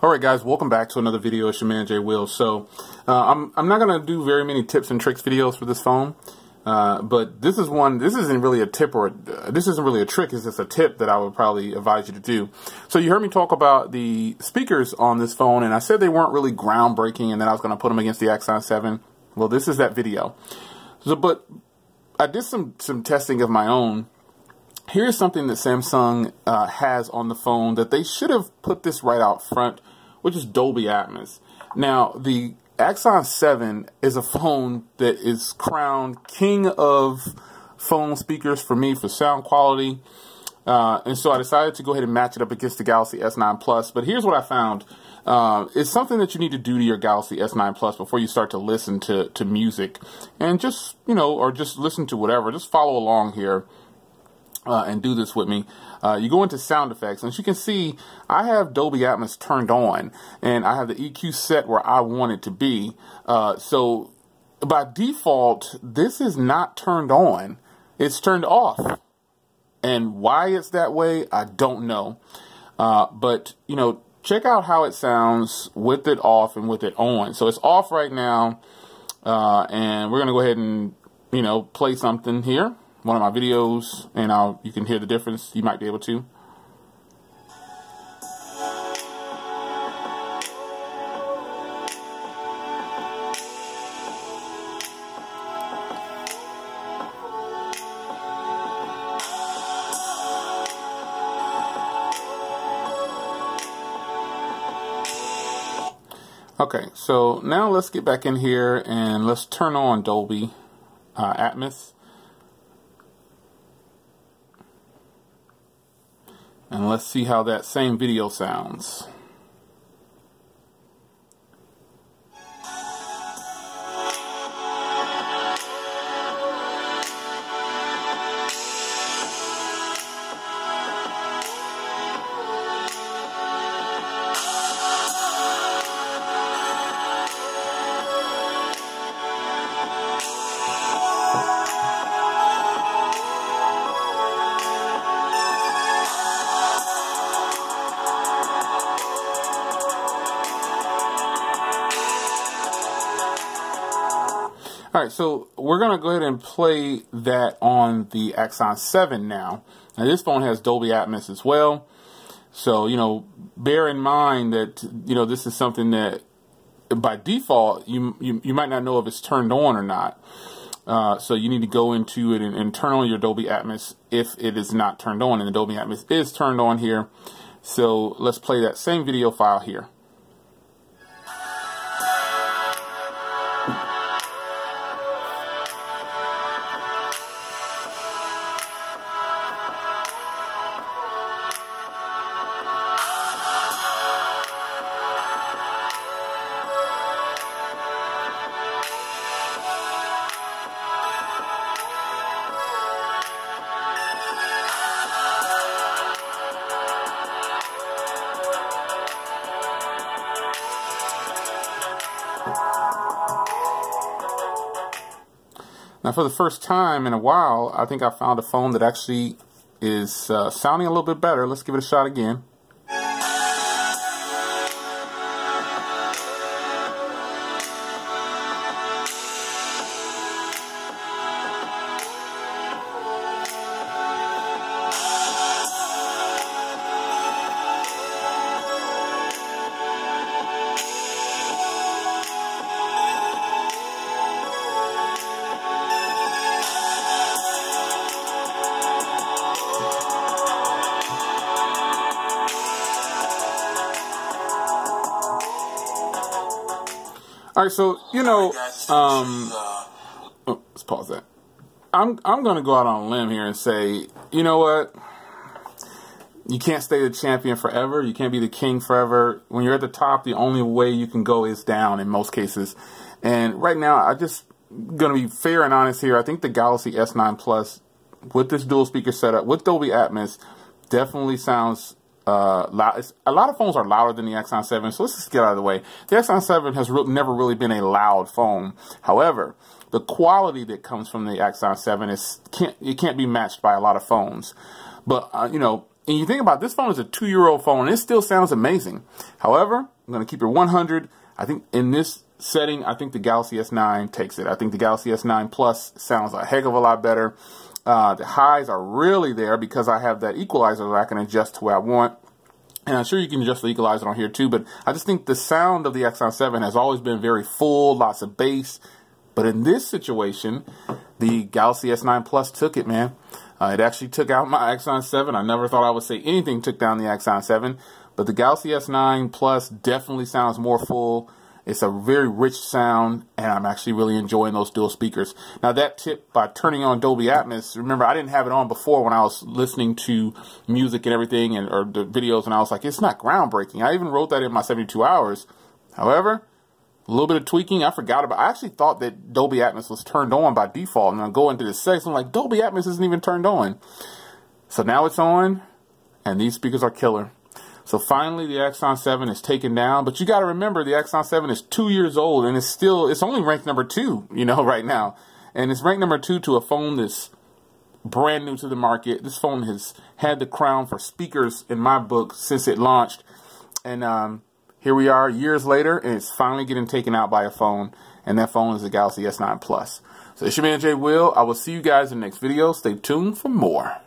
Alright guys, welcome back to another video. It's your man Jay Will. So I'm not going to do very many tips and tricks videos for this phone, but this isn't really a tip this isn't really a trick, it's just a tip that I would probably advise you to do. So you heard me talk about the speakers on this phone, and I said they weren't really groundbreaking and then I was going to put them against the Axon 7. Well, this is that video. But I did some testing of my own. Here's something that Samsung has on the phone that they should have put this right out front, which is Dolby Atmos. Now, the Axon 7 is a phone that is crowned king of phone speakers for me for sound quality. And so I decided to go ahead and match it up against the Galaxy S9 Plus. But here's what I found. It's something that you need to do to your Galaxy S9 Plus before you start to listen to music. And just, or just listen to whatever. Just follow along here. And do this with me. You go into sound effects, and as you can see, I have Dolby Atmos turned on, and I have the EQ set where I want it to be. So by default, this is not turned on. It's turned off. And why it's that way, I don't know. But, check out how it sounds with it off and with it on. So it's off right now, and we're going to go ahead and, play something here. One of my videos, and you can hear the difference. You might be able to. Okay, so now let's get back in here and let's turn on Dolby Atmos. And let's see how that same video sounds. Alright, so we're going to go ahead and play that on the Axon 7 now. Now this phone has Dolby Atmos as well. So, bear in mind that, this is something that by default, you might not know if it's turned on or not. So you need to go into it and turn on your Dolby Atmos if it is not turned on. And the Dolby Atmos is turned on here. So let's play that same video file here. Now, for the first time in a while, I think I found a phone that actually is sounding a little bit better. Let's give it a shot again. All right, so let's pause that. I'm going to go out on a limb here and say, you know what? You can't stay the champion forever. You can't be the king forever. When you're at the top, the only way you can go is down in most cases. And right now, I just going to be fair and honest here. I think the Galaxy S9 Plus with this dual speaker setup with Dolby Atmos definitely sounds loud. A lot of phones are louder than the Axon 7, so let's just get out of the way. The Axon 7 has never really been a loud phone. However, the quality that comes from the Axon 7 can't be matched by a lot of phones. But And you think about it, this phone is a 2-year-old phone, and it still sounds amazing. However, I'm going to keep it 100. I think in this setting, I think the Galaxy S9 takes it. I think the Galaxy S9 Plus sounds a heck of a lot better. The highs are really there because I have that equalizer that I can adjust to where I want. And I'm sure you can adjust the equalizer on here too, but I just think the sound of the Axon 7 has always been very full, lots of bass. But in this situation, the Galaxy S9 Plus took it, man. It actually took out my Axon 7. I never thought I would say anything took down the Axon 7, but the Galaxy S9 Plus definitely sounds more full. It's a very rich sound, and I'm actually really enjoying those dual speakers. Now, that tip by turning on Dolby Atmos, remember, I didn't have it on before when I was listening to music and everything, or the videos, and I was like, it's not groundbreaking. I even wrote that in my 72 hours. However, a little bit of tweaking, I forgot about. I actually thought that Dolby Atmos was turned on by default, and I go into the settings, I'm like, Dolby Atmos isn't even turned on. So now it's on, and these speakers are killer. So finally, the Axon 7 is taken down, but you got to remember the Axon 7 is 2 years old, and it's only ranked number 2, you know, right now. And it's ranked number 2 to a phone that's brand new to the market. This phone has had the crown for speakers in my book since it launched. And here we are years later, and it's finally getting taken out by a phone, and that phone is the Galaxy S9 Plus. So it's your man, Jay Will. I will see you guys in the next video. Stay tuned for more.